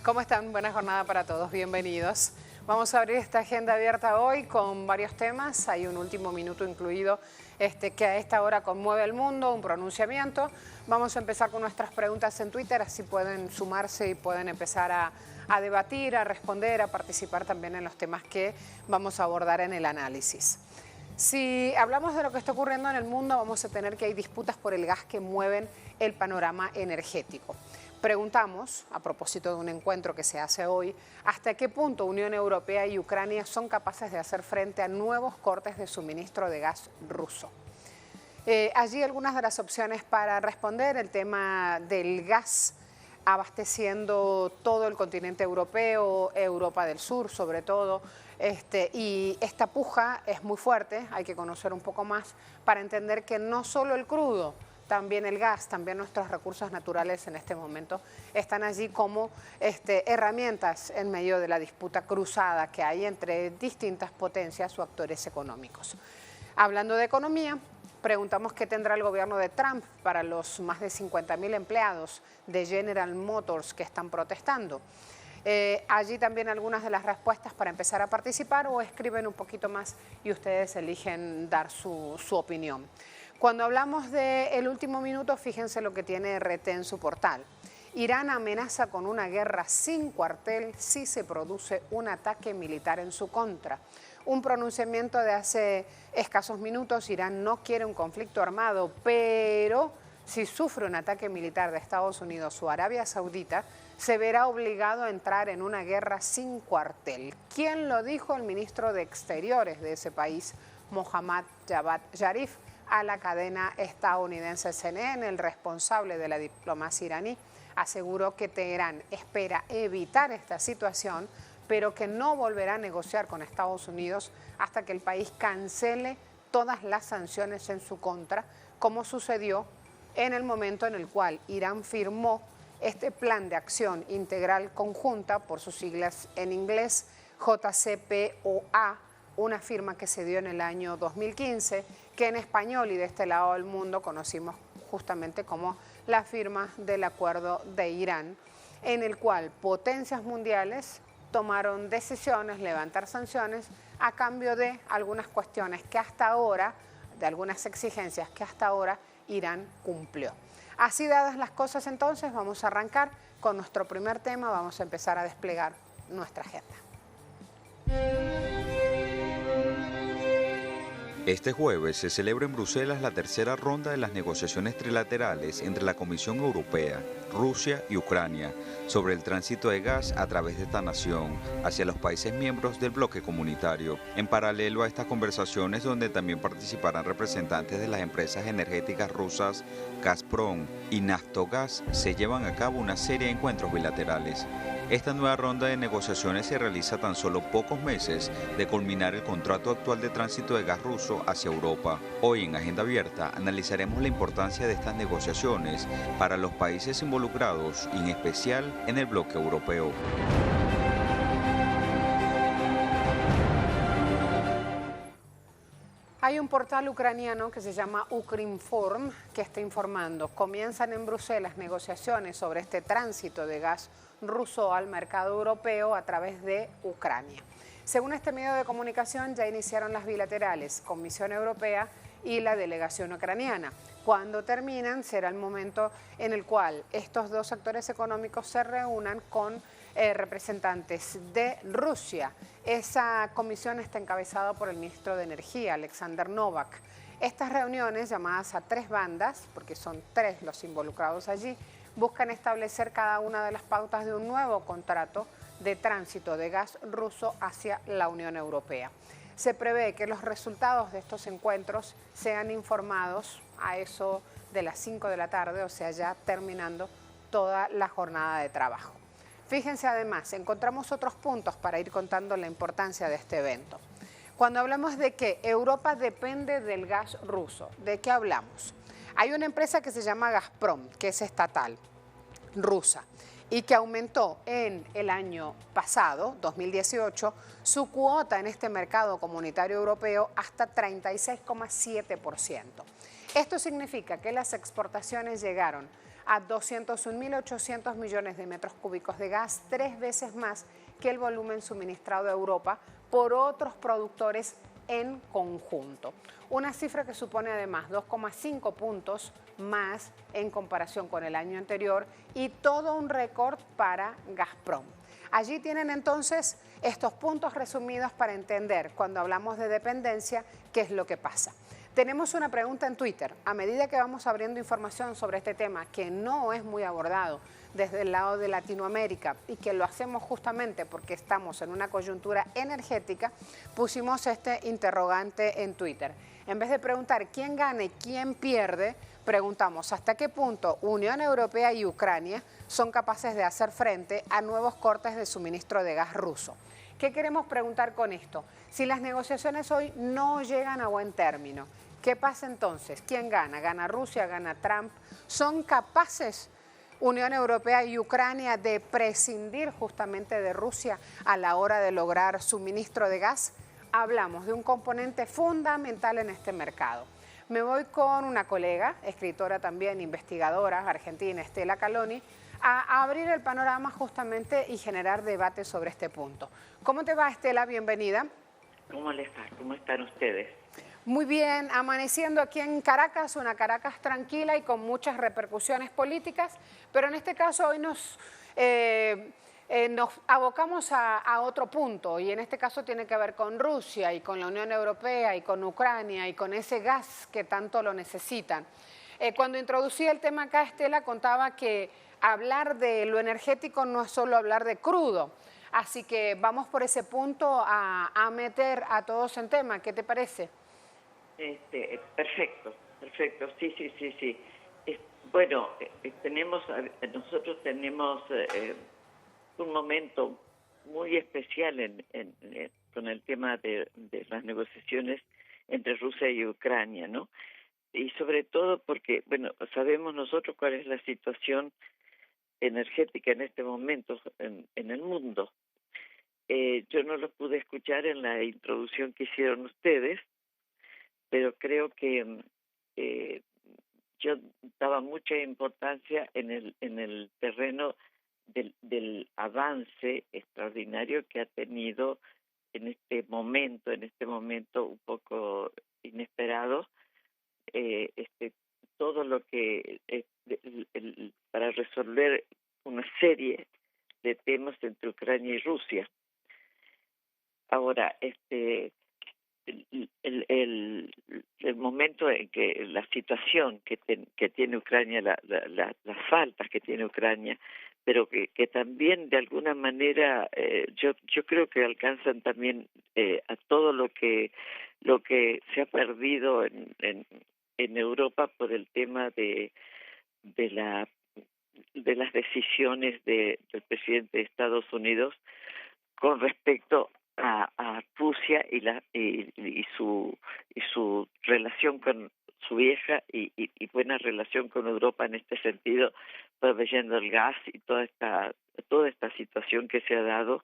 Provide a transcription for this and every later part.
¿Cómo están? Buena jornada para todos, bienvenidos. Vamos a abrir esta agenda abierta hoy con varios temas. Hay un último minuto incluido que a esta hora conmueve el mundo, un pronunciamiento. Vamos a empezar con nuestras preguntas en Twitter, así pueden sumarse y pueden empezar a debatir, a responder, a participar también en los temas que vamos a abordar en el análisis. Si hablamos de lo que está ocurriendo en el mundo, vamos a tener que hay disputas por el gas que mueven el panorama energético. Preguntamos, a propósito de un encuentro que se hace hoy, hasta qué punto Unión Europea y Ucrania son capaces de hacer frente a nuevos cortes de suministro de gas ruso. Allí algunas de las opciones para responder: el tema del gas abasteciendo todo el continente europeo, Europa del Sur sobre todo, y esta puja es muy fuerte, hay que conocer un poco más para entender que no solo el crudo, también el gas, también nuestros recursos naturales en este momento están allí como herramientas en medio de la disputa cruzada que hay entre distintas potencias o actores económicos. Hablando de economía, preguntamos qué tendrá el gobierno de Trump para los más de 50.000 empleados de General Motors que están protestando. Allí también algunas de las respuestas para empezar a participar, o escriben un poquito más y ustedes eligen dar su opinión. Cuando hablamos del último minuto, fíjense lo que tiene RT en su portal. Irán amenaza con una guerra sin cuartel si se produce un ataque militar en su contra. Un pronunciamiento de hace escasos minutos: Irán no quiere un conflicto armado, pero si sufre un ataque militar de Estados Unidos o Arabia Saudita, se verá obligado a entrar en una guerra sin cuartel. ¿Quién lo dijo? El ministro de Exteriores de ese país, Mohammad Javad Zarif, a la cadena estadounidense CNN. El responsable de la diplomacia iraní aseguró que Teherán espera evitar esta situación, pero que no volverá a negociar con Estados Unidos hasta que el país cancele todas las sanciones en su contra, como sucedió en el momento en el cual Irán firmó este plan de acción integral conjunta, por sus siglas en inglés, JCPOA, una firma que se dio en el año 2015, que en español y de este lado del mundo conocimos justamente como la firma del Acuerdo de Irán, en el cual potencias mundiales tomaron decisiones, levantar sanciones a cambio de algunas cuestiones que hasta ahora, de algunas exigencias que hasta ahora Irán cumplió. Así dadas las cosas, entonces vamos a arrancar con nuestro primer tema, vamos a empezar a desplegar nuestra agenda. Este jueves se celebra en Bruselas la tercera ronda de las negociaciones trilaterales entre la Comisión Europea, Rusia y Ucrania sobre el tránsito de gas a través de esta nación hacia los países miembros del bloque comunitario. En paralelo a estas conversaciones, donde también participarán representantes de las empresas energéticas rusas Gazprom y Naftogaz, se llevan a cabo una serie de encuentros bilaterales. Esta nueva ronda de negociaciones se realiza tan solo pocos meses de culminar el contrato actual de tránsito de gas ruso hacia Europa. Hoy en Agenda Abierta analizaremos la importancia de estas negociaciones para los países involucrados y en especial en el bloque europeo. Hay un portal ucraniano que se llama Ukrinform que está informando: comienzan en Bruselas negociaciones sobre este tránsito de gas ruso al mercado europeo a través de Ucrania. Según este medio de comunicación, ya iniciaron las bilaterales Comisión Europea y la delegación ucraniana. Cuando terminan, será el momento en el cual estos dos actores económicos se reúnan con representantes de Rusia. Esa comisión está encabezada por el ministro de Energía, Alexander Novak. Estas reuniones, llamadas a tres bandas, porque son tres los involucrados allí, buscan establecer cada una de las pautas de un nuevo contrato de tránsito de gas ruso hacia la Unión Europea. Se prevé que los resultados de estos encuentros sean informados a eso de las 5 de la tarde, o sea, ya terminando toda la jornada de trabajo. Fíjense además, encontramos otros puntos para ir contando la importancia de este evento. Cuando hablamos de que Europa depende del gas ruso, ¿de qué hablamos? Hay una empresa que se llama Gazprom, que es estatal, rusa, y que aumentó en el año pasado, 2018, su cuota en este mercado comunitario europeo hasta 36,7%. Esto significa que las exportaciones llegaron a 201.800 millones de metros cúbicos de gas, 3 veces más que el volumen suministrado a Europa por otros productores en conjunto. Una cifra que supone además 2,5 puntos más en comparación con el año anterior y todo un récord para Gazprom. Allí tienen entonces estos puntos resumidos para entender cuando hablamos de dependencia qué es lo que pasa. Tenemos una pregunta en Twitter. A medida que vamos abriendo información sobre este tema que no es muy abordado desde el lado de Latinoamérica y que lo hacemos justamente porque estamos en una coyuntura energética, pusimos este interrogante en Twitter. En vez de preguntar quién gana y quién pierde, preguntamos hasta qué punto Unión Europea y Ucrania son capaces de hacer frente a nuevos cortes de suministro de gas ruso. ¿Qué queremos preguntar con esto? Si las negociaciones hoy no llegan a buen término, ¿qué pasa entonces? ¿Quién gana? ¿Gana Rusia? ¿Gana Trump? ¿Son capaces Unión Europea y Ucrania de prescindir justamente de Rusia a la hora de lograr suministro de gas? Hablamos de un componente fundamental en este mercado. Me voy con una colega, escritora también, investigadora argentina, Estela Caloni, a abrir el panorama justamente y generar debate sobre este punto. ¿Cómo te va, Estela? Bienvenida. ¿Cómo les va? ¿Cómo están ustedes? Muy bien, amaneciendo aquí en Caracas, una Caracas tranquila y con muchas repercusiones políticas, pero en este caso hoy nos abocamos a otro punto y en este caso tiene que ver con Rusia y con la Unión Europea y con Ucrania y con ese gas que tanto lo necesitan. Cuando introducí el tema acá, Estela contaba que hablar de lo energético no es solo hablar de crudo, así que vamos por ese punto a meter a todos en tema. ¿Qué te parece? Perfecto, sí. Nosotros tenemos un momento muy especial con el tema de las negociaciones entre Rusia y Ucrania, ¿no? Y sobre todo porque, sabemos nosotros cuál es la situación energética en este momento en el mundo. Yo no lo pude escuchar en la introducción que hicieron ustedes, pero creo que yo daba mucha importancia en el terreno del avance extraordinario que ha tenido en este momento un poco inesperado, todo lo que para resolver una serie de temas entre Ucrania y Rusia. Ahora, el momento en que la situación que tiene Ucrania, las faltas que tiene Ucrania, pero que también de alguna manera yo creo que alcanzan también a todo lo que se ha perdido en Europa por el tema de las decisiones del presidente de Estados Unidos con respecto a Rusia y su relación con su vieja y buena relación con Europa en este sentido, proveyendo el gas y toda esta situación que se ha dado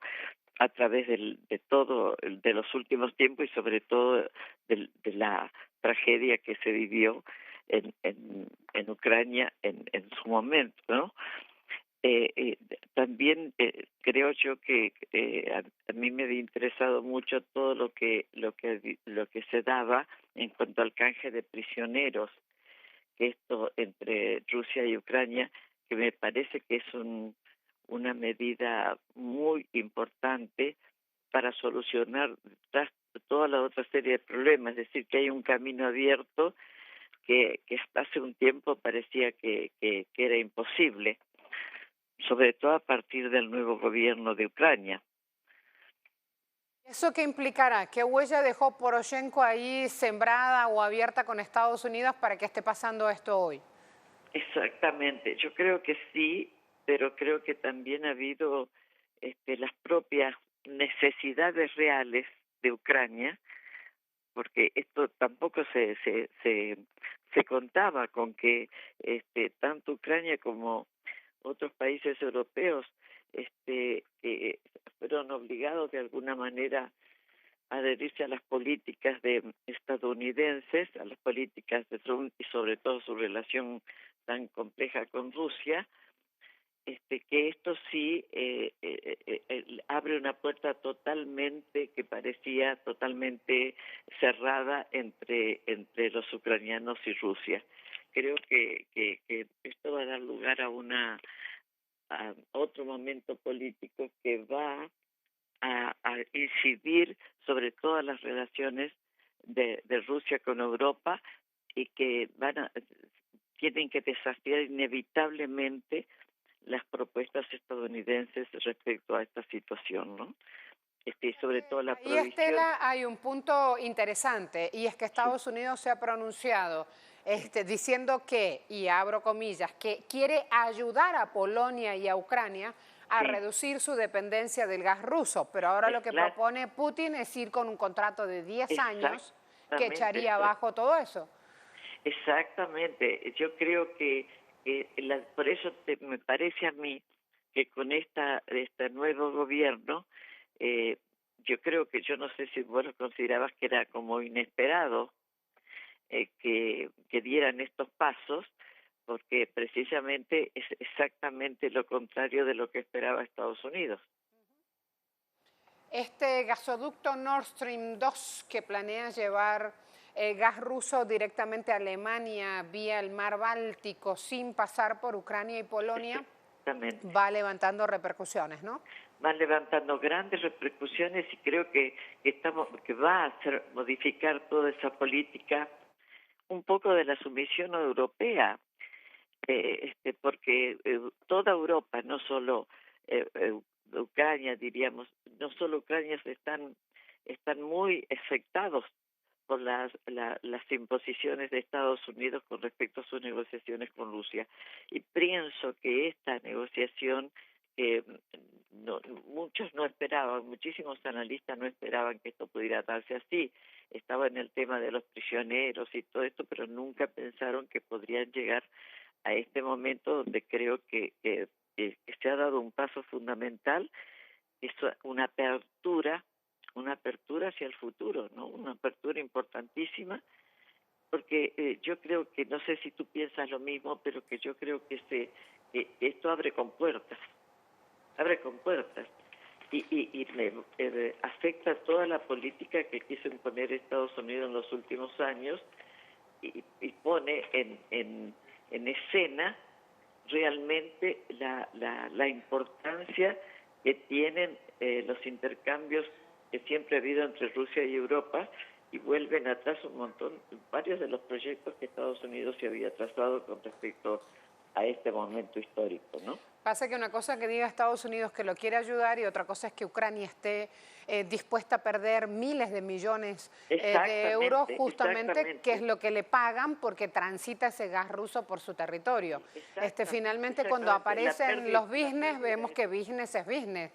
a través de los últimos tiempos y sobre todo de la tragedia que se vivió en Ucrania en su momento, ¿no? También creo yo que a mí me había interesado mucho todo lo que se daba en cuanto al canje de prisioneros, que esto entre Rusia y Ucrania, que me parece que es una medida muy importante para solucionar toda la otra serie de problemas, es decir, que hay un camino abierto que hasta hace un tiempo parecía que era imposible, sobre todo a partir del nuevo gobierno de Ucrania. ¿Eso qué implicará? ¿Qué huella dejó Poroshenko ahí sembrada o abierta con Estados Unidos para que esté pasando esto hoy? Exactamente, yo creo que sí, pero creo que también ha habido las propias necesidades reales de Ucrania, porque esto tampoco se contaba con que tanto Ucrania como otros países europeos fueron obligados de alguna manera adherirse a las políticas estadounidenses, a las políticas de Trump y sobre todo su relación tan compleja con Rusia, que esto sí abre una puerta totalmente, que parecía totalmente cerrada entre los ucranianos y Rusia. Creo que esto va a dar lugar a otro momento político que va a incidir sobre todas las relaciones de Rusia con Europa y que tienen que desafiar inevitablemente las propuestas estadounidenses respecto a esta situación, ¿no? Sobre todo la Y Estela, hay un punto interesante, y es que Estados Unidos se ha pronunciado diciendo que, y abro comillas, que quiere ayudar a Polonia y a Ucrania a reducir su dependencia del gas ruso, pero ahora lo que propone Putin es ir con un contrato de 10 años que echaría abajo todo eso. Exactamente, yo creo que por eso me parece a mí que con este nuevo gobierno, yo creo que, yo no sé si vos lo considerabas que era como inesperado que dieran estos pasos, porque precisamente es exactamente lo contrario de lo que esperaba Estados Unidos. Este gasoducto Nord Stream 2 que planea llevar gas ruso directamente a Alemania vía el mar Báltico sin pasar por Ucrania y Polonia, va levantando repercusiones, ¿no? Va levantando grandes repercusiones y creo que va a modificar toda esa política un poco de la sumisión europea, porque toda Europa, no solo Ucrania, diríamos, no solo Ucrania, están muy afectados por las imposiciones de Estados Unidos con respecto a sus negociaciones con Rusia. Y pienso que esta negociación, muchos no esperaban, muchísimos analistas no esperaban que esto pudiera darse así. Estaba en el tema de los prisioneros y todo esto, pero nunca pensaron que podrían llegar a este momento donde creo que se ha dado un paso fundamental, es una apertura hacia el futuro, ¿no? Una apertura importantísima, porque yo creo que, no sé si tú piensas lo mismo, pero que yo creo que esto abre compuertas, y afecta toda la política que quiso imponer Estados Unidos en los últimos años y pone en escena realmente la importancia que tienen los intercambios que siempre ha habido entre Rusia y Europa, y vuelven atrás varios de los proyectos que Estados Unidos se había trazado con respecto a este momento histórico, ¿no? Pasa que una cosa es que diga Estados Unidos que lo quiere ayudar y otra cosa es que Ucrania esté dispuesta a perder miles de millones de euros justamente, que es lo que le pagan porque transita ese gas ruso por su territorio. Finalmente cuando aparecen los business, vemos que business es business,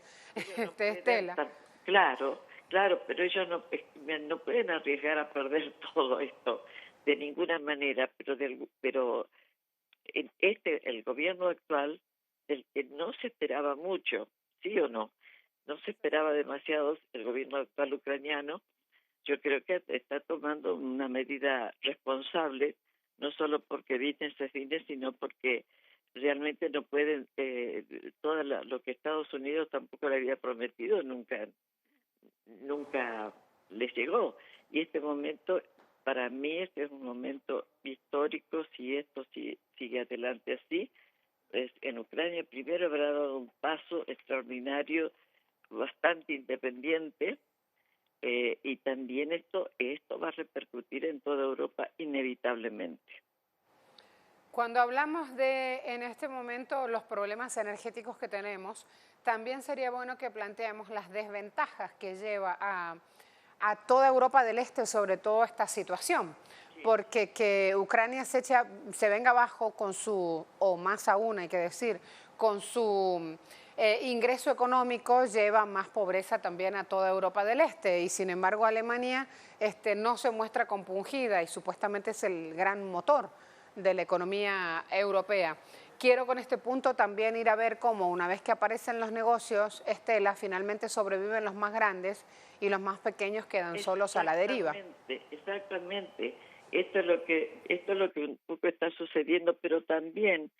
Estela. Claro, pero ellos no pueden arriesgar a perder todo esto de ninguna manera, pero el gobierno actual, del que no se esperaba mucho, ¿sí o no? No se esperaba demasiado el gobierno actual ucraniano. Yo creo que está tomando una medida responsable, no solo porque business es business, sino porque realmente no pueden, todo lo que Estados Unidos tampoco le había prometido, nunca les llegó. Y este momento, para mí, este es un momento histórico. Si esto sigue adelante así, en Ucrania primero habrá dado un paso extraordinario, bastante independiente, y también esto va a repercutir en toda Europa inevitablemente. Cuando hablamos de, en este momento, los problemas energéticos que tenemos, también sería bueno que planteemos las desventajas que lleva a toda Europa del Este, sobre todo esta situación. Porque que Ucrania se venga abajo con su, o más aún hay que decir, con su ingreso económico lleva más pobreza también a toda Europa del Este, y sin embargo Alemania no se muestra compungida y supuestamente es el gran motor de la economía europea. Quiero con este punto también ir a ver cómo una vez que aparecen los negocios, Estela, finalmente sobreviven los más grandes y los más pequeños quedan solos a la deriva. Exactamente. Esto es lo que un poco está sucediendo, pero también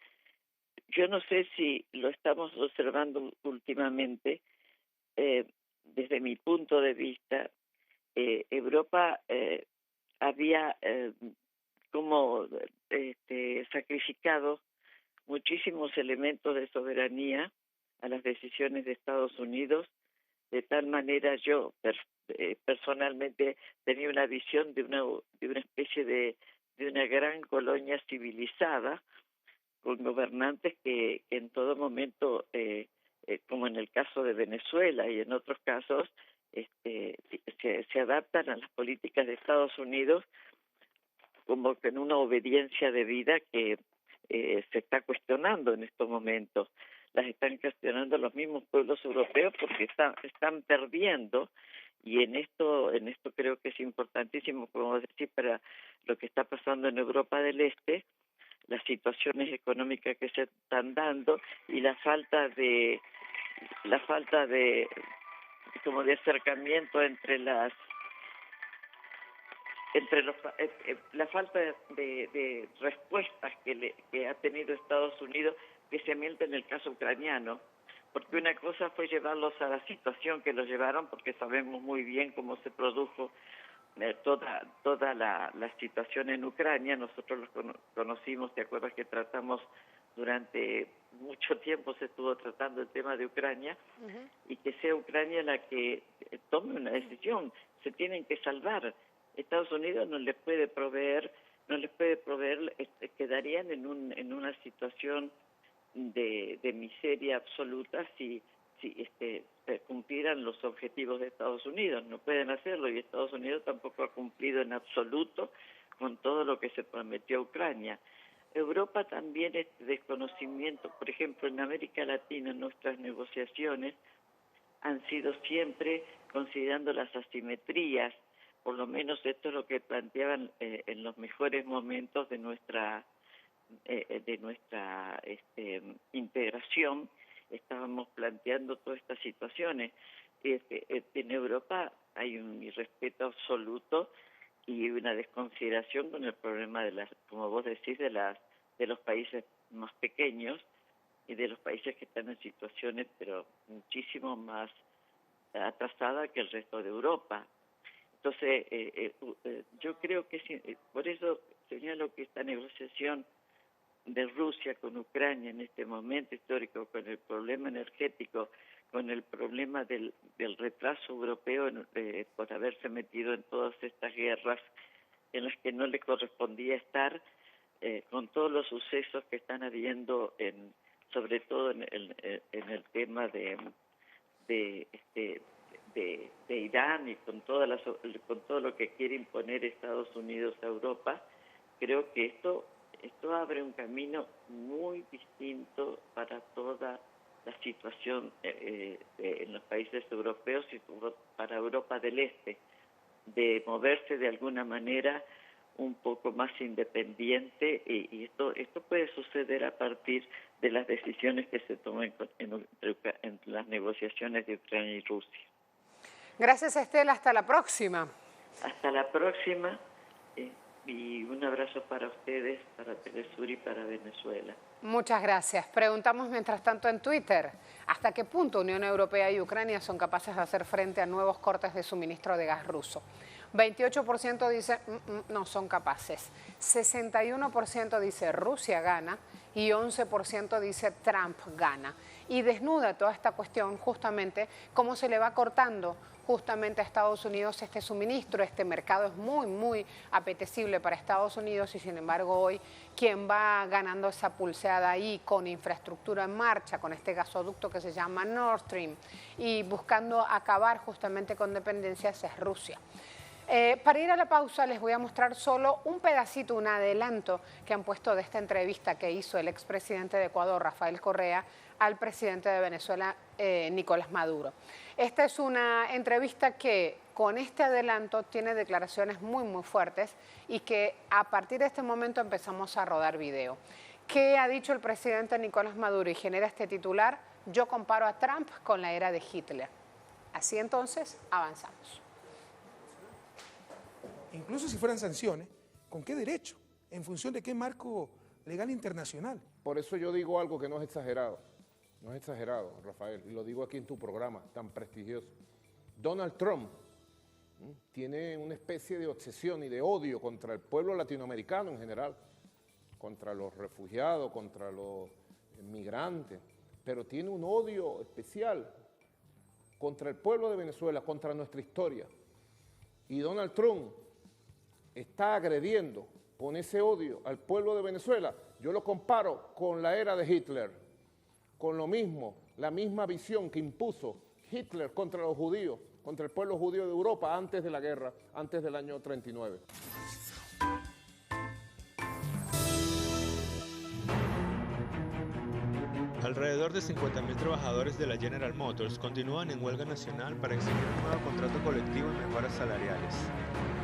yo no sé si lo estamos observando últimamente, desde mi punto de vista, Europa había como sacrificado muchísimos elementos de soberanía a las decisiones de Estados Unidos. De tal manera yo personalmente tenía una visión de una especie de una gran colonia civilizada con gobernantes que en todo momento, como en el caso de Venezuela y en otros casos, se adaptan a las políticas de Estados Unidos como que en una obediencia debida que se está cuestionando en estos momentos. Las están cuestionando los mismos pueblos europeos porque están perdiendo, y en esto creo que es importantísimo, como decir, para lo que está pasando en Europa del Este, las situaciones económicas que se están dando y la falta de como de acercamiento la falta de respuestas que ha tenido Estados Unidos, especialmente en el caso ucraniano, porque una cosa fue llevarlos a la situación que los llevaron, porque sabemos muy bien cómo se produjo toda la situación en Ucrania. Nosotros los conocimos, ¿te acuerdas que tratamos durante mucho tiempo, se estuvo tratando el tema de Ucrania? Y que sea Ucrania la que tome una decisión, se tienen que salvar. Estados Unidos no les puede proveer, quedarían en una situación de miseria absoluta si cumplieran los objetivos de Estados Unidos. No pueden hacerlo, y Estados Unidos tampoco ha cumplido en absoluto con todo lo que se prometió a Ucrania. Europa también, desconocimiento, por ejemplo, en América Latina nuestras negociaciones han sido siempre considerando las asimetrías, por lo menos esto es lo que planteaban en los mejores momentos de nuestra integración. Estábamos planteando todas estas situaciones. En Europa hay un irrespeto absoluto y una desconsideración con el problema como vos decís, de los países más pequeños y de los países que están en situaciones pero muchísimo más atrasadas que el resto de Europa. Entonces, yo creo que por eso señalo que esta negociación de Rusia con Ucrania en este momento histórico, con el problema energético, con el problema del retraso europeo por haberse metido en todas estas guerras en las que no le correspondía estar, con todos los sucesos que están habiendo, sobre todo en el tema de Irán, y con todo lo que quiere imponer Estados Unidos a Europa, creo que esto abre un camino muy distinto para toda la situación en los países europeos y para Europa del Este, de moverse de alguna manera un poco más independiente, y esto puede suceder a partir de las decisiones que se tomen en las negociaciones de Ucrania y Rusia. Gracias, Estela. Hasta la próxima. Hasta la próxima. Y un abrazo para ustedes, para Telesur y para Venezuela. Muchas gracias. Preguntamos mientras tanto en Twitter, ¿hasta qué punto Unión Europea y Ucrania son capaces de hacer frente a nuevos cortes de suministro de gas ruso? 28% dice no son capaces, 61% dice Rusia gana y 11% dice Trump gana. Y desnuda toda esta cuestión justamente cómo se le va cortando justamente a Estados Unidos este suministro. Este mercado es muy, muy apetecible para Estados Unidos y sin embargo hoy quien va ganando esa pulseada ahí con infraestructura en marcha, con este gasoducto que se llama Nord Stream y buscando acabar justamente con dependencias es Rusia. Para ir a la pausa les voy a mostrar solo un pedacito, un adelanto que han puesto de esta entrevista que hizo el expresidente de Ecuador, Rafael Correa, al presidente de Venezuela, Nicolás Maduro. Esta es una entrevista que con este adelanto tiene declaraciones muy, muy fuertes y que a partir de este momento empezamos a rodar video. ¿Qué ha dicho el presidente Nicolás Maduro? Y genera este titular: yo comparo a Trump con la era de Hitler. Así entonces avanzamos. Incluso si fueran sanciones, ¿con qué derecho? ¿En función de qué marco legal internacional? Por eso yo digo algo que no es exagerado. No es exagerado, Rafael, y lo digo aquí en tu programa tan prestigioso. Donald Trump tiene una especie de obsesión y de odio contra el pueblo latinoamericano en general, contra los refugiados, contra los migrantes, pero tiene un odio especial contra el pueblo de Venezuela, contra nuestra historia. Y Donald Trump está agrediendo con ese odio al pueblo de Venezuela. Yo lo comparo con la era de Hitler, con lo mismo, la misma visión que impuso Hitler contra los judíos, contra el pueblo judío de Europa antes de la guerra, antes del año 39. Alrededor de 50.000 trabajadores de la General Motors continúan en huelga nacional para exigir un nuevo contrato colectivo y mejoras salariales.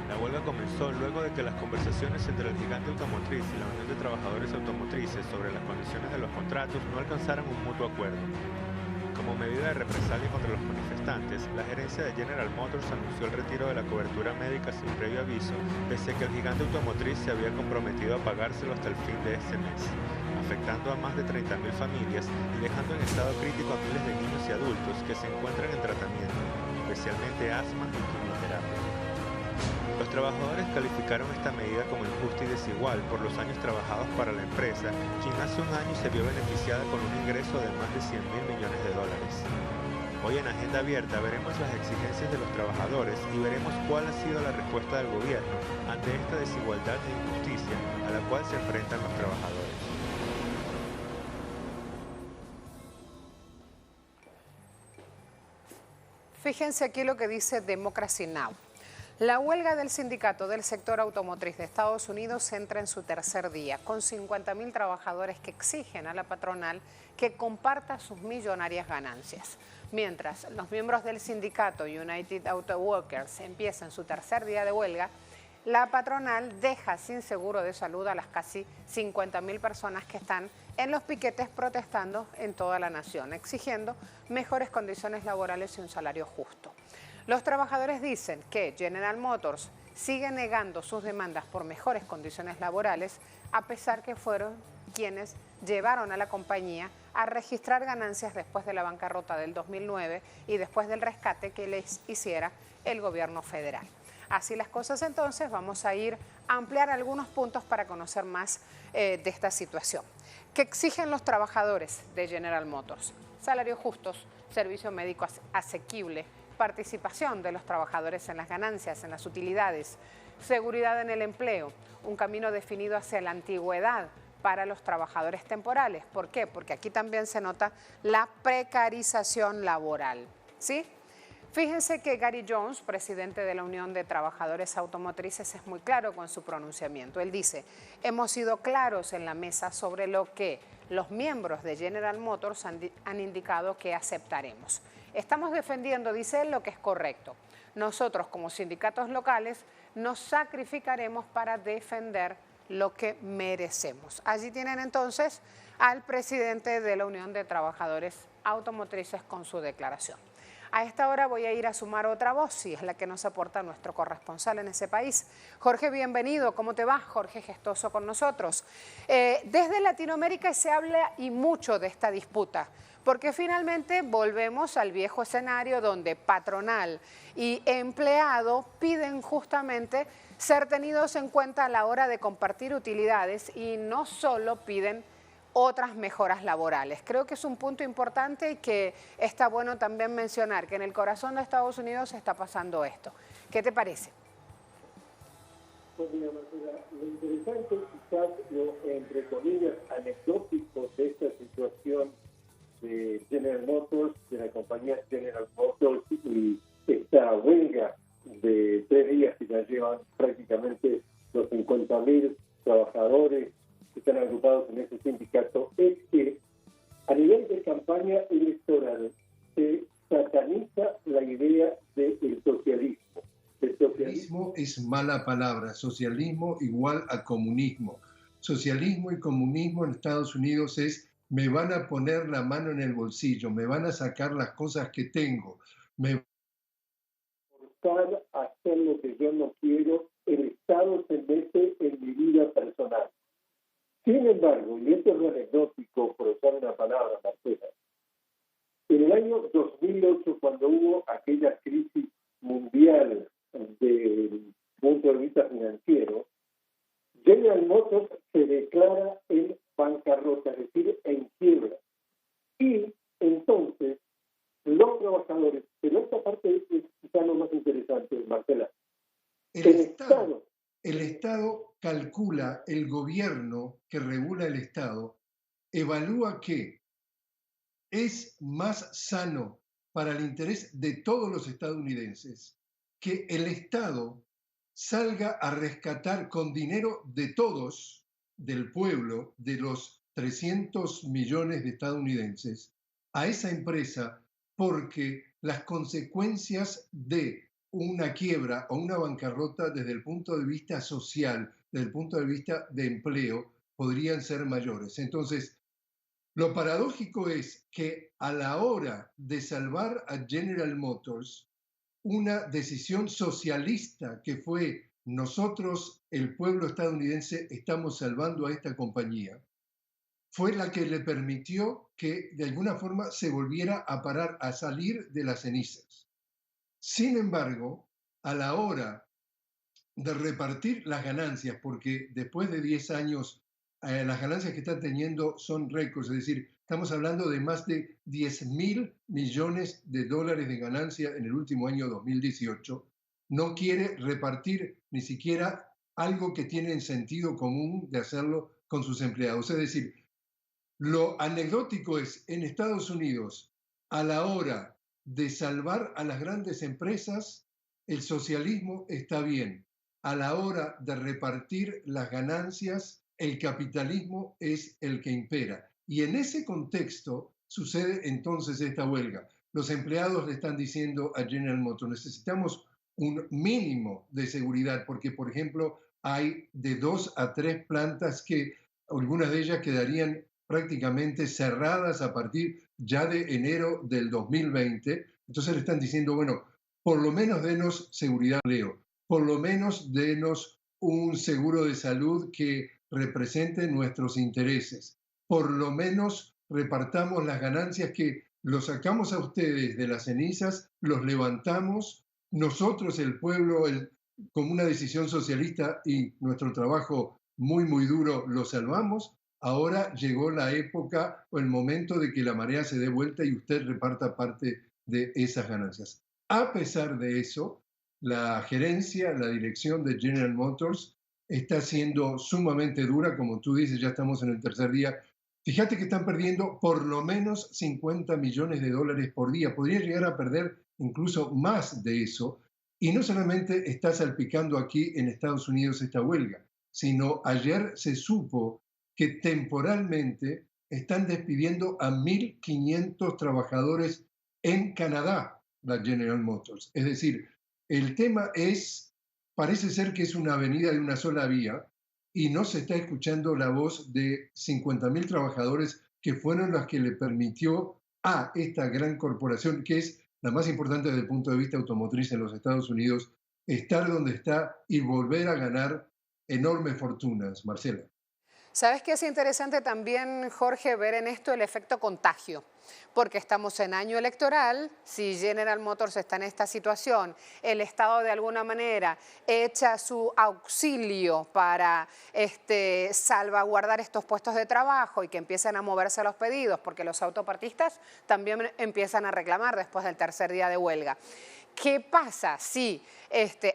La huelga comenzó luego de que las conversaciones entre el gigante automotriz y la Unión de Trabajadores Automotrices sobre las condiciones de los contratos no alcanzaran un mutuo acuerdo. Como medida de represalia contra los manifestantes, la gerencia de General Motors anunció el retiro de la cobertura médica sin previo aviso, pese a que el gigante automotriz se había comprometido a pagárselo hasta el fin de este mes, afectando a más de 30.000 familias y dejando en estado crítico a miles de niños y adultos que se encuentran en tratamiento, especialmente asma y quimioterapia. Los trabajadores calificaron esta medida como injusta y desigual por los años trabajados para la empresa, quien hace un año se vio beneficiada con un ingreso de más de $100.000 millones. Hoy en Agenda Abierta veremos las exigencias de los trabajadores y veremos cuál ha sido la respuesta del gobierno ante esta desigualdad e injusticia a la cual se enfrentan los trabajadores. Fíjense aquí lo que dice Democracy Now! La huelga del sindicato del sector automotriz de Estados Unidos entra en su tercer día, con 50.000 trabajadores que exigen a la patronal que comparta sus millonarias ganancias. Mientras los miembros del sindicato United Auto Workers empiezan su tercer día de huelga, la patronal deja sin seguro de salud a las casi 50.000 personas que están en los piquetes protestando en toda la nación, exigiendo mejores condiciones laborales y un salario justo. Los trabajadores dicen que General Motors sigue negando sus demandas por mejores condiciones laborales, a pesar que fueron quienes llevaron a la compañía a registrar ganancias después de la bancarrota del 2009 y después del rescate que les hiciera el gobierno federal. Así las cosas, entonces vamos a ir a ampliar algunos puntos para conocer más de esta situación. ¿Qué exigen los trabajadores de General Motors? Salarios justos, servicio médico asequible, participación de los trabajadores en las ganancias, en las utilidades, seguridad en el empleo, un camino definido hacia la antigüedad para los trabajadores temporales. ¿Por qué? Porque aquí también se nota la precarización laboral, ¿sí? Fíjense que Gary Jones, presidente de la Unión de Trabajadores Automotrices, es muy claro con su pronunciamiento. Él dice: hemos sido claros en la mesa sobre lo que los miembros de General Motors han indicado que aceptaremos. Estamos defendiendo, dice él, lo que es correcto. Nosotros, como sindicatos locales, nos sacrificaremos para defender lo que merecemos. Allí tienen entonces al presidente de la Unión de Trabajadores Automotrices con su declaración. A esta hora voy a ir a sumar otra voz, y es la que nos aporta nuestro corresponsal en ese país. Jorge, bienvenido. ¿Cómo te va? Jorge Gestoso con nosotros. Desde Latinoamérica se habla y mucho de esta disputa, porque finalmente volvemos al viejo escenario donde patronal y empleado piden justamente ser tenidos en cuenta a la hora de compartir utilidades y no solo piden otras mejoras laborales. Creo que es un punto importante y que está bueno también mencionar que en el corazón de Estados Unidos está pasando esto. ¿Qué te parece? Pues mira, Marcela, lo interesante, quizás lo entre comillas anecdótico de esta situación de General Motors, de la compañía General Motors, y esta huelga de 3 días que ya llevan prácticamente los 50.000 trabajadores que están agrupados en ese sindicato, es que a nivel de campaña electoral se sataniza la idea del socialismo. El socialismo es mala palabra, socialismo igual a comunismo. socialismo y comunismo en Estados Unidos es: me van a poner la mano en el bolsillo, me van a sacar las cosas que tengo, me forzar a hacer lo que yo no quiero, el Estado se mete en mi vida personal. Sin embargo, y esto es lo anecdótico, por usar una palabra, Marcela, en el año 2008, cuando hubo aquella crisis mundial desde el punto de vista financiero, General Motors se declara en bancarrota, es decir, en quiebra. Y entonces los trabajadores, pero esta parte es quizá lo más interesante, Marcela, el Estado calcula, el gobierno que regula el Estado, evalúa que es más sano para el interés de todos los estadounidenses que el Estado salga a rescatar con dinero de todos, del pueblo, de los 300 millones de estadounidenses, a esa empresa, porque las consecuencias de una quiebra o una bancarrota desde el punto de vista social, desde el punto de vista de empleo, podrían ser mayores. Entonces, lo paradójico es que a la hora de salvar a General Motors, una decisión socialista que fue: nosotros, el pueblo estadounidense, estamos salvando a esta compañía, fue la que le permitió que de alguna forma se volviera a parar, a salir de las cenizas. Sin embargo, a la hora de repartir las ganancias, porque después de 10 años las ganancias que están teniendo son récords, es decir, estamos hablando de más de 10.000 millones de dólares de ganancia en el último año 2018, no quiere repartir ni siquiera algo que tiene en sentido común de hacerlo con sus empleados. Es decir, lo anecdótico es: en Estados Unidos, a la hora de salvar a las grandes empresas, el socialismo está bien. A la hora de repartir las ganancias, el capitalismo es el que impera. Y en ese contexto sucede entonces esta huelga. Los empleados le están diciendo a General Motors: necesitamos un mínimo de seguridad, porque, por ejemplo, hay de 2 a 3 plantas que algunas de ellas quedarían prácticamente cerradas a partir ya de enero del 2020. Entonces le están diciendo: bueno, por lo menos denos seguridad de empleo, por lo menos denos un seguro de salud que represente nuestros intereses, por lo menos repartamos las ganancias que los sacamos a ustedes de las cenizas, los levantamos, nosotros, el pueblo, como una decisión socialista y nuestro trabajo muy, muy duro, lo salvamos. Ahora llegó la época o el momento de que la marea se dé vuelta y usted reparta parte de esas ganancias. A pesar de eso, la gerencia, la dirección de General Motors está siendo sumamente dura. Como tú dices, ya estamos en el tercer día. Fíjate que están perdiendo por lo menos 50 millones de dólares por día. Podría llegar a perder incluso más de eso. Y no solamente está salpicando aquí en Estados Unidos esta huelga, sino ayer se supo que temporalmente están despidiendo a 1.500 trabajadores en Canadá, la General Motors. Es decir, el tema parece ser que es una avenida de una sola vía y no se está escuchando la voz de 50.000 trabajadores que fueron las que le permitió a esta gran corporación, que es la más importante desde el punto de vista automotriz en los Estados Unidos, estar donde está y volver a ganar enormes fortunas. Marcela. ¿Sabes qué es interesante también, Jorge, ver en esto el efecto contagio? Porque estamos en año electoral, si General Motors está en esta situación, el Estado de alguna manera echa su auxilio para salvaguardar estos puestos de trabajo y que empiecen a moverse los pedidos, porque los autopartistas también empiezan a reclamar después del tercer día de huelga. ¿Qué pasa si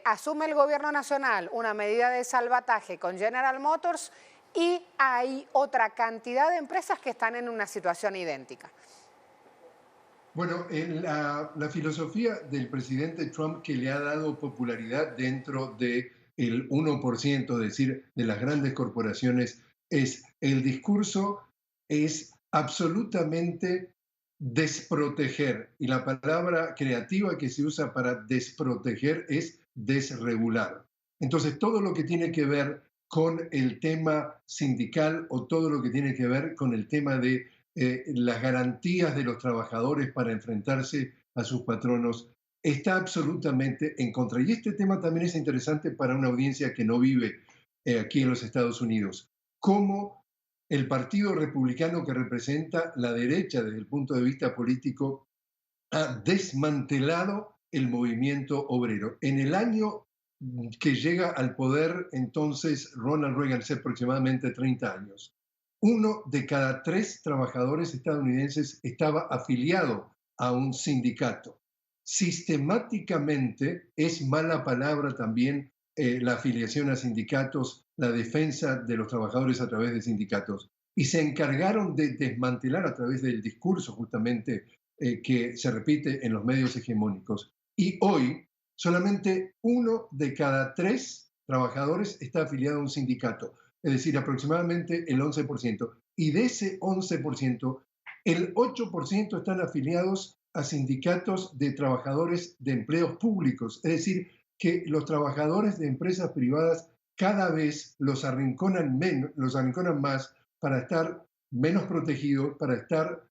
asume el gobierno nacional una medida de salvataje con General Motors y hay otra cantidad de empresas que están en una situación idéntica? Bueno, la filosofía del presidente Trump, que le ha dado popularidad dentro del 1%, es decir, de las grandes corporaciones, el discurso es absolutamente desproteger. Y la palabra creativa que se usa para desproteger es desregular. Entonces, todo lo que tiene que ver con el tema sindical o todo lo que tiene que ver con el tema de las garantías de los trabajadores para enfrentarse a sus patronos, está absolutamente en contra. Y este tema también es interesante para una audiencia que no vive aquí en los Estados Unidos. Cómo el Partido Republicano, que representa la derecha desde el punto de vista político, ha desmantelado el movimiento obrero. En el año que llega al poder entonces Ronald Reagan, hace aproximadamente 30 años, 1 de cada 3 trabajadores estadounidenses estaba afiliado a un sindicato. Sistemáticamente es mala palabra también la afiliación a sindicatos, la defensa de los trabajadores a través de sindicatos. Y se encargaron de desmantelar a través del discurso justamente que se repite en los medios hegemónicos. Y hoy solamente 1 de cada 3 trabajadores está afiliado a un sindicato, es decir, aproximadamente el 11%. Y de ese 11%, el 8% están afiliados a sindicatos de trabajadores de empleos públicos, es decir, que los trabajadores de empresas privadas cada vez los arrinconan más para estar menos protegidos, para estar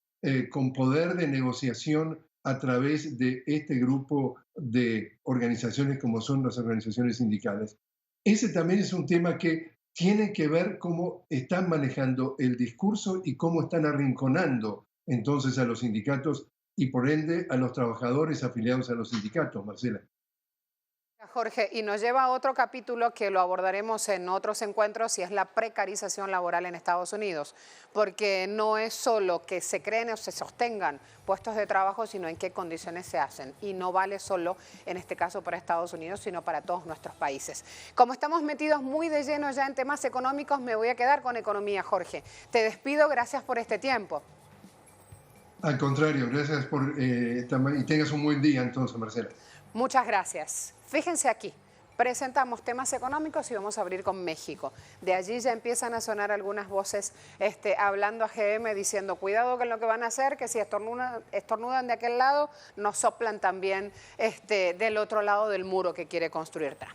con poder de negociación a través de este grupo de organizaciones como son las organizaciones sindicales. Ese también es un tema que tiene que ver cómo están manejando el discurso y cómo están arrinconando entonces a los sindicatos y por ende a los trabajadores afiliados a los sindicatos, Marcela. Jorge, y nos lleva a otro capítulo que lo abordaremos en otros encuentros y es la precarización laboral en Estados Unidos, porque no es solo que se creen o se sostengan puestos de trabajo, sino en qué condiciones se hacen, y no vale solo en este caso para Estados Unidos, sino para todos nuestros países. Como estamos metidos muy de lleno ya en temas económicos, me voy a quedar con economía, Jorge. Te despido, gracias por este tiempo. Al contrario, gracias y tengas un buen día entonces, Marcela. Muchas gracias. Fíjense aquí, presentamos temas económicos y vamos a abrir con México. De allí ya empiezan a sonar algunas voces hablando a GM diciendo cuidado con lo que van a hacer, que si estornudan de aquel lado, nos soplan también del otro lado del muro que quiere construir Trump.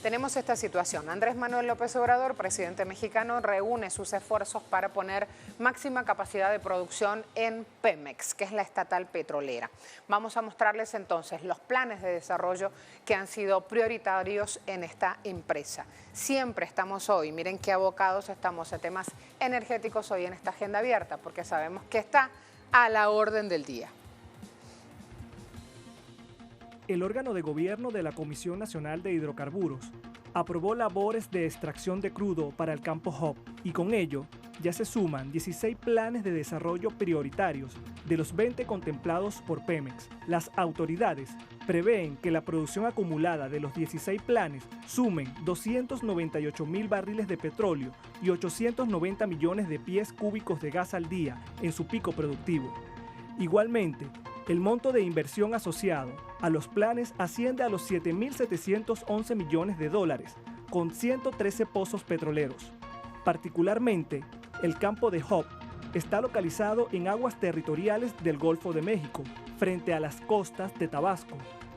Tenemos esta situación. Andrés Manuel López Obrador, presidente mexicano, reúne sus esfuerzos para poner máxima capacidad de producción en Pemex, que es la estatal petrolera. Vamos a mostrarles entonces los planes de desarrollo que han sido prioritarios en esta empresa. Siempre estamos hoy, miren qué abocados estamos a temas energéticos hoy en esta agenda abierta, porque sabemos que está a la orden del día. El órgano de gobierno de la Comisión Nacional de Hidrocarburos aprobó labores de extracción de crudo para el campo Hub y con ello ya se suman 16 planes de desarrollo prioritarios de los 20 contemplados por Pemex. Las autoridades prevén que la producción acumulada de los 16 planes sumen 298,000 barriles de petróleo y 890 millones de pies cúbicos de gas al día en su pico productivo. Igualmente, el monto de inversión asociado a los planes asciende a los 7.711 millones de dólares, con 113 pozos petroleros. Particularmente, el campo de Hub está localizado en aguas territoriales del Golfo de México, frente a las costas de Tabasco,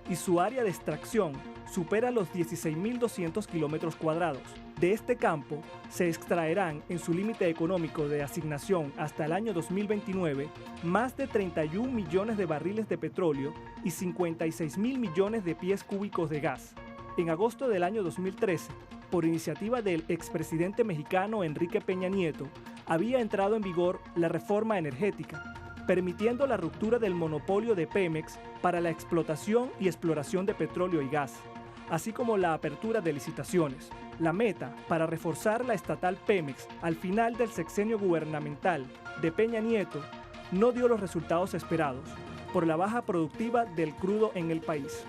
y su área de extracción supera los 16.200 kilómetros cuadrados. De este campo se extraerán en su límite económico de asignación hasta el año 2029 más de 31 millones de barriles de petróleo y 56,000 millones de pies cúbicos de gas. En agosto del año 2013, por iniciativa del expresidente mexicano Enrique Peña Nieto, había entrado en vigor la reforma energética, permitiendo la ruptura del monopolio de Pemex para la explotación y exploración de petróleo y gas, así como la apertura de licitaciones. La meta para reforzar la estatal Pemex al final del sexenio gubernamental de Peña Nieto no dio los resultados esperados por la baja productiva del crudo en el país.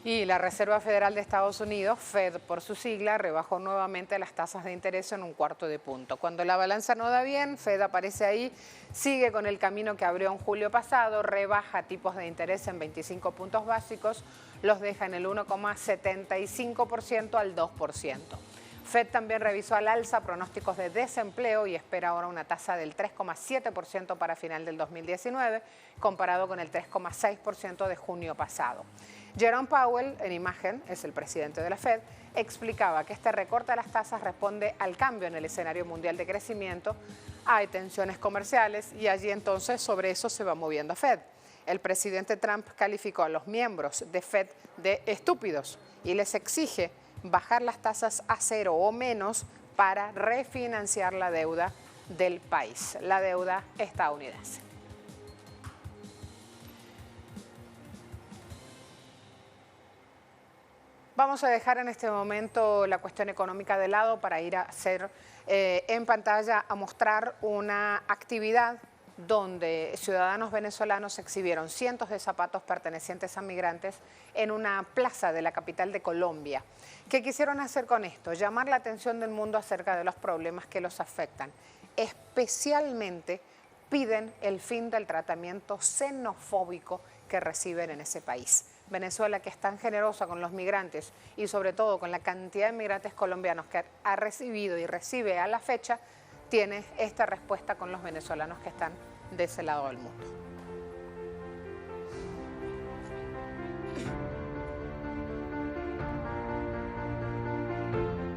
Y la Reserva Federal de Estados Unidos, Fed por su sigla, rebajó nuevamente las tasas de interés en 1/4 punto. Cuando la balanza no da bien, Fed aparece ahí, sigue con el camino que abrió en julio pasado, rebaja tipos de interés en 25 puntos básicos, los deja en el 1,75% al 2%. Fed también revisó al alza pronósticos de desempleo y espera ahora una tasa del 3,7% para final del 2019, comparado con el 3,6% de junio pasado. Jerome Powell, en imagen, es el presidente de la Fed, explicaba que este recorte de las tasas responde al cambio en el escenario mundial de crecimiento. Hay tensiones comerciales y allí entonces sobre eso se va moviendo Fed. El presidente Trump calificó a los miembros de Fed de estúpidos y les exige bajar las tasas a 0 o menos para refinanciar la deuda del país, la deuda estadounidense. Vamos a dejar en este momento la cuestión económica de lado para ir a hacer en pantalla a mostrar una actividad donde ciudadanos venezolanos exhibieron cientos de zapatos pertenecientes a migrantes en una plaza de la capital de Colombia. ¿Qué quisieron hacer con esto? Llamar la atención del mundo acerca de los problemas que los afectan. Especialmente piden el fin del tratamiento xenofóbico que reciben en ese país. Venezuela, que es tan generosa con los migrantes y sobre todo con la cantidad de migrantes colombianos que ha recibido y recibe a la fecha, tiene esta respuesta con los venezolanos que están de ese lado del mundo.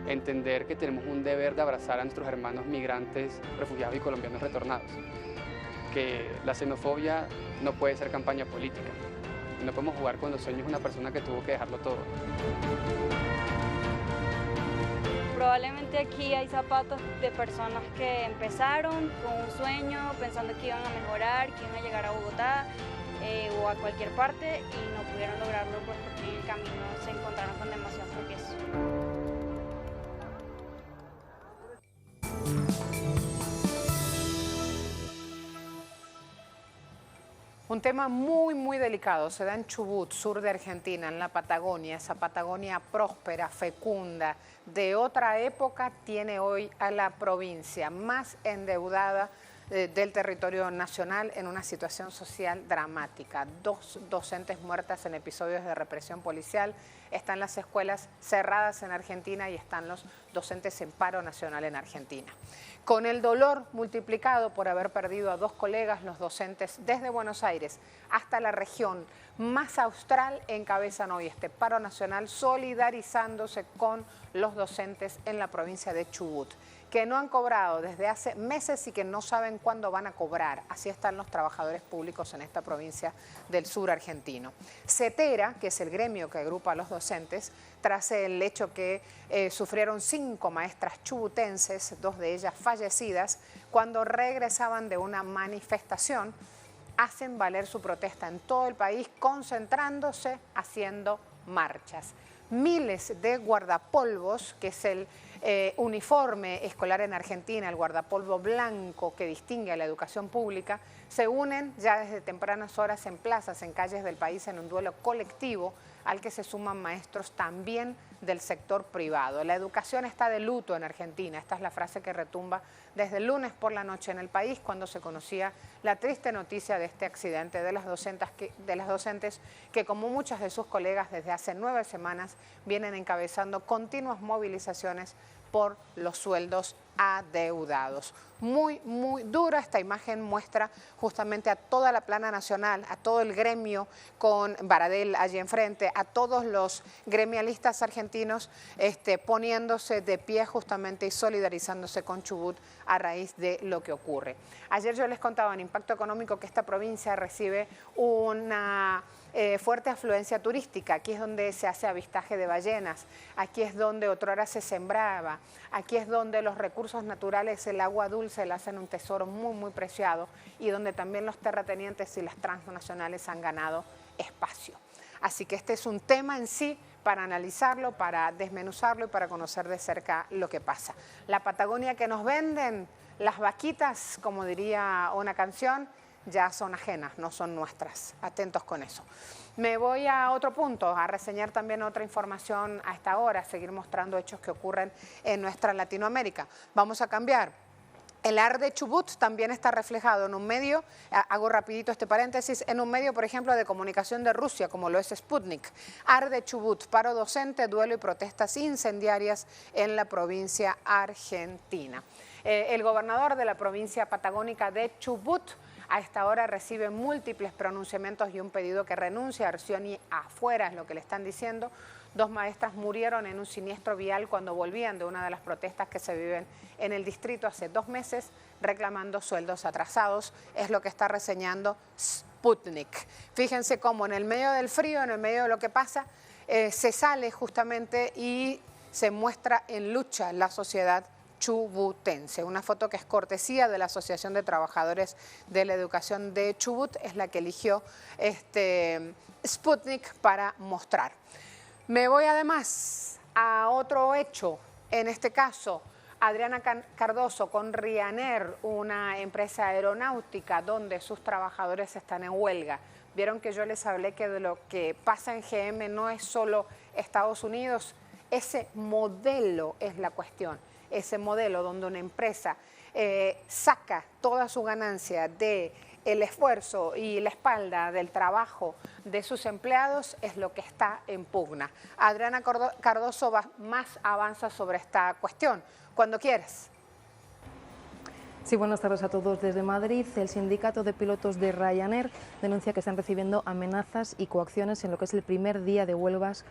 Entender que tenemos un deber de abrazar a nuestros hermanos migrantes, refugiados y colombianos retornados. Que la xenofobia no puede ser campaña política. No podemos jugar con los sueños de una persona que tuvo que dejarlo todo. Probablemente aquí hay zapatos de personas que empezaron con un sueño, pensando que iban a mejorar, que iban a llegar a Bogotá o a cualquier parte y no pudieron lograrlo pues, porque en el camino se encontraron con demasiados tropiezos. Un tema muy delicado se da en Chubut, sur de Argentina, en la Patagonia. Esa Patagonia próspera, fecunda, de otra época, tiene hoy a la provincia más endeudada del territorio nacional en una situación social dramática. 2 docentes muertas en episodios de represión policial, están las escuelas cerradas en Argentina y están los docentes en paro nacional en Argentina. Con el dolor multiplicado por haber perdido a 2 colegas, los docentes desde Buenos Aires hasta la región más austral encabezan hoy este paro nacional solidarizándose con los docentes en la provincia de Chubut, que no han cobrado desde hace meses y que no saben cuándo van a cobrar. Así están los trabajadores públicos en esta provincia del sur argentino. CETERA, que es el gremio que agrupa a los docentes, tras el hecho que sufrieron 5 maestras chubutenses, 2 de ellas fallecidas, cuando regresaban de una manifestación, hacen valer su protesta en todo el país, concentrándose, haciendo marchas. Miles de guardapolvos, que es el uniforme escolar en Argentina, el guardapolvo blanco que distingue a la educación pública, se unen ya desde tempranas horas en plazas, en calles del país, en un duelo colectivo al que se suman maestros también del sector privado. La educación está de luto en Argentina. Esta es la frase que retumba desde el lunes por la noche en el país, cuando se conocía la triste noticia de este accidente de las docentes que, como muchas de sus colegas desde hace 9 semanas, vienen encabezando continuas movilizaciones por los sueldos adeudados. Muy dura. Esta imagen muestra justamente a toda la plana nacional, a todo el gremio con Baradel allí enfrente, a todos los gremialistas argentinos poniéndose de pie justamente y solidarizándose con Chubut a raíz de lo que ocurre. Ayer yo les contaba en Impacto Económico que esta provincia recibe una fuerte afluencia turística. Aquí es donde se hace avistaje de ballenas, aquí es donde otrora se sembraba, aquí es donde los recursos naturales, el agua dulce, le hacen un tesoro muy preciado y donde también los terratenientes y las transnacionales han ganado espacio. Así que este es un tema en sí para analizarlo, para desmenuzarlo y para conocer de cerca lo que pasa. La Patagonia que nos venden, las vaquitas, como diría una canción, ya son ajenas, no son nuestras. Atentos con eso. Me voy a otro punto, a reseñar también otra información a esta hora, a seguir mostrando hechos que ocurren en nuestra Latinoamérica. Vamos a cambiar. El AR de Chubut también está reflejado en un medio, hago rapidito este paréntesis, en un medio, por ejemplo, de comunicación de Rusia, como lo es Sputnik. AR de Chubut, paro docente, duelo y protestas incendiarias en la provincia argentina. El gobernador de la provincia patagónica de Chubut a esta hora recibe múltiples pronunciamientos y un pedido que renuncie a Arcioni afuera, es lo que le están diciendo. 2 maestras murieron en un siniestro vial cuando volvían de una de las protestas que se viven en el distrito hace 2 meses, reclamando sueldos atrasados, es lo que está reseñando Sputnik. Fíjense cómo en el medio del frío, en el medio de lo que pasa, se sale justamente y se muestra en lucha la sociedad chubutense. Una foto que es cortesía de la Asociación de Trabajadores de la Educación de Chubut, es la que eligió Sputnik para mostrar. Me voy además a otro hecho, en este caso, Adriana Cardoso con Ryanair, una empresa aeronáutica donde sus trabajadores están en huelga. Vieron que yo les hablé que de lo que pasa en GM no es solo Estados Unidos, ese modelo es la cuestión, ese modelo donde una empresa saca toda su ganancia de el esfuerzo y la espalda del trabajo de sus empleados es lo que está en pugna. Adriana Cardoso más avanza sobre esta cuestión. Cuando quieras. Sí, buenas tardes a todos desde Madrid. El sindicato de pilotos de Ryanair denuncia que están recibiendo amenazas y coacciones en lo que es el primer día de huelgas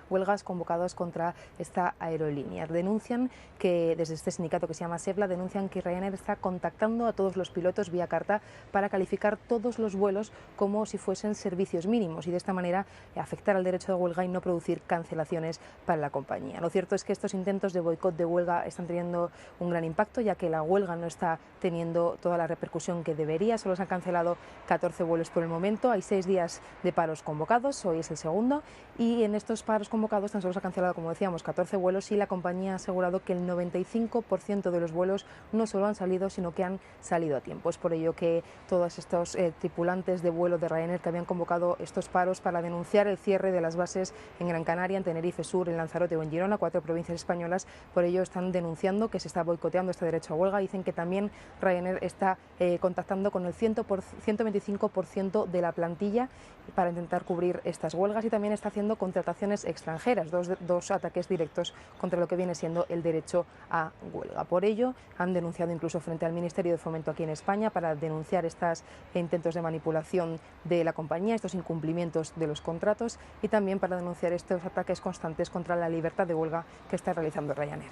convocadas contra esta aerolínea. Denuncian que, desde este sindicato que se llama SEPLA, denuncian que Ryanair está contactando a todos los pilotos vía carta para calificar todos los vuelos como si fuesen servicios mínimos y de esta manera afectar al derecho de huelga y no producir cancelaciones para la compañía. Lo cierto es que estos intentos de boicot de huelga están teniendo un gran impacto, ya que la huelga no está teniendo toda la repercusión que debería. Solo se han cancelado 14 vuelos por el momento. Hay 6 días de paros convocados, hoy es el segundo, y en estos paros convocados tan solo se ha cancelado, como decíamos, 14 vuelos y la compañía ha asegurado que el 95% de los vuelos no solo han salido, sino que han salido a tiempo. Es por ello que todos estos tripulantes de vuelo de Ryanair que habían convocado estos paros para denunciar el cierre de las bases en Gran Canaria, en Tenerife Sur, en Lanzarote o en Girona, 4 provincias españolas, por ello están denunciando que se está boicoteando este derecho a huelga. Dicen que también Ryanair está contactando con el 125% de la plantilla para intentar cubrir estas huelgas y también está haciendo contrataciones extranjeras, dos ataques directos contra lo que viene siendo el derecho a huelga. Por ello, han denunciado incluso frente al Ministerio de Fomento aquí en España para denunciar estos intentos de manipulación de la compañía, estos incumplimientos de los contratos y también para denunciar estos ataques constantes contra la libertad de huelga que está realizando Ryanair.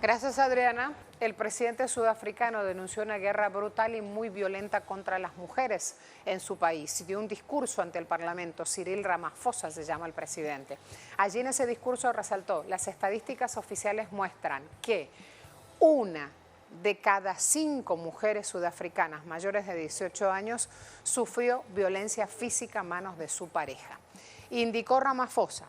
Gracias, Adriana. El presidente sudafricano denunció una guerra brutal y muy violenta contra las mujeres en su país. Dio un discurso ante el Parlamento. Cyril Ramaphosa se llama el presidente. Allí en ese discurso resaltó: las estadísticas oficiales muestran que 1 de cada 5 mujeres sudafricanas mayores de 18 años sufrió violencia física a manos de su pareja. Indicó Ramaphosa: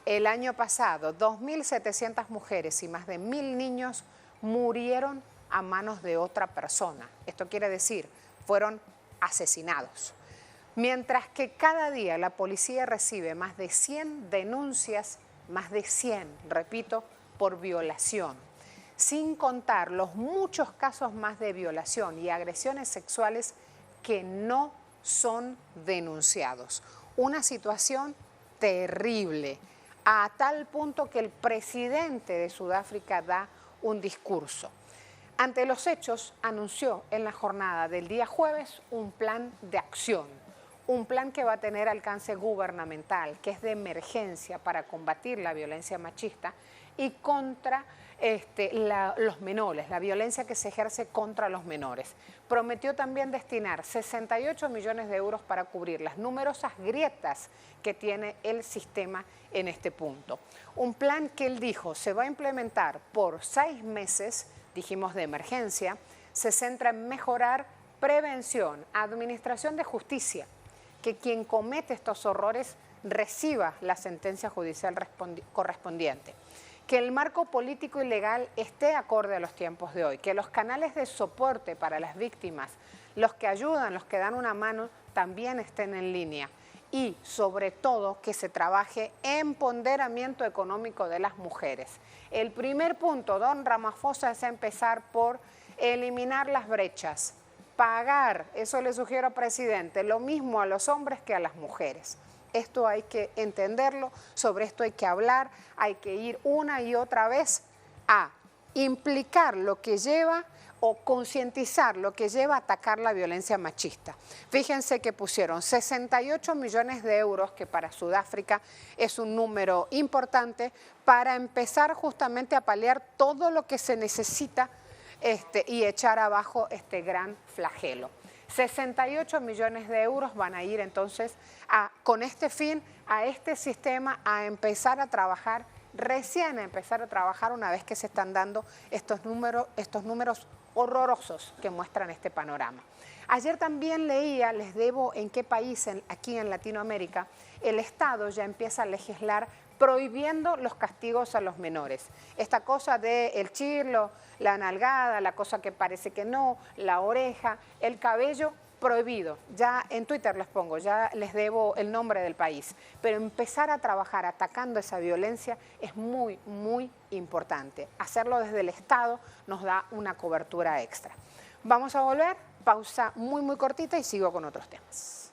el año pasado, 2.700 mujeres y más de 1.000 niños murieron a manos de otra persona. Esto quiere decir, fueron asesinados. Mientras que cada día la policía recibe más de 100 denuncias, más de 100, repito, por violación, sin contar los muchos casos más de violación y agresiones sexuales que no son denunciados. Una situación terrible, a tal punto que el presidente de Sudáfrica da un discurso. Ante los hechos, anunció en la jornada del día jueves un plan de acción, un plan que va a tener alcance gubernamental, que es de emergencia para combatir la violencia machista y contra los menores, la violencia que se ejerce contra los menores. Prometió también destinar 68 millones de euros para cubrir las numerosas grietas que tiene el sistema en este punto. Un plan que él dijo se va a implementar por 6 meses, dijimos de emergencia, se centra en mejorar prevención, administración de justicia, que quien comete estos horrores reciba la sentencia judicial correspondiente, que el marco político y legal esté acorde a los tiempos de hoy, que los canales de soporte para las víctimas, los que ayudan, los que dan una mano, también estén en línea y, sobre todo, que se trabaje en empoderamiento económico de las mujeres. El primer punto, don Ramaphosa, es empezar por eliminar las brechas, pagar, eso le sugiero al presidente, lo mismo a los hombres que a las mujeres. Esto hay que entenderlo, sobre esto hay que hablar, hay que ir una y otra vez a implicar lo que lleva o concientizar lo que lleva a atacar la violencia machista. Fíjense que pusieron 68 millones de euros, que para Sudáfrica es un número importante, para empezar justamente a paliar todo lo que se necesita y echar abajo este gran flagelo. 68 millones de euros van a ir entonces con este fin a este sistema a empezar a trabajar, recién a empezar a trabajar una vez que se están dando estos números horrorosos que muestran este panorama. Ayer también leía, les debo en qué país aquí en Latinoamérica, el Estado ya empieza a legislar prohibiendo los castigos a los menores. Esta cosa de el chirlo, la nalgada, la cosa que parece que no, la oreja, el cabello, prohibido. Ya en Twitter les pongo, ya les debo el nombre del país. Pero empezar a trabajar atacando esa violencia es muy, muy importante. Hacerlo desde el Estado nos da una cobertura extra. Vamos a volver, pausa muy, muy cortita y sigo con otros temas.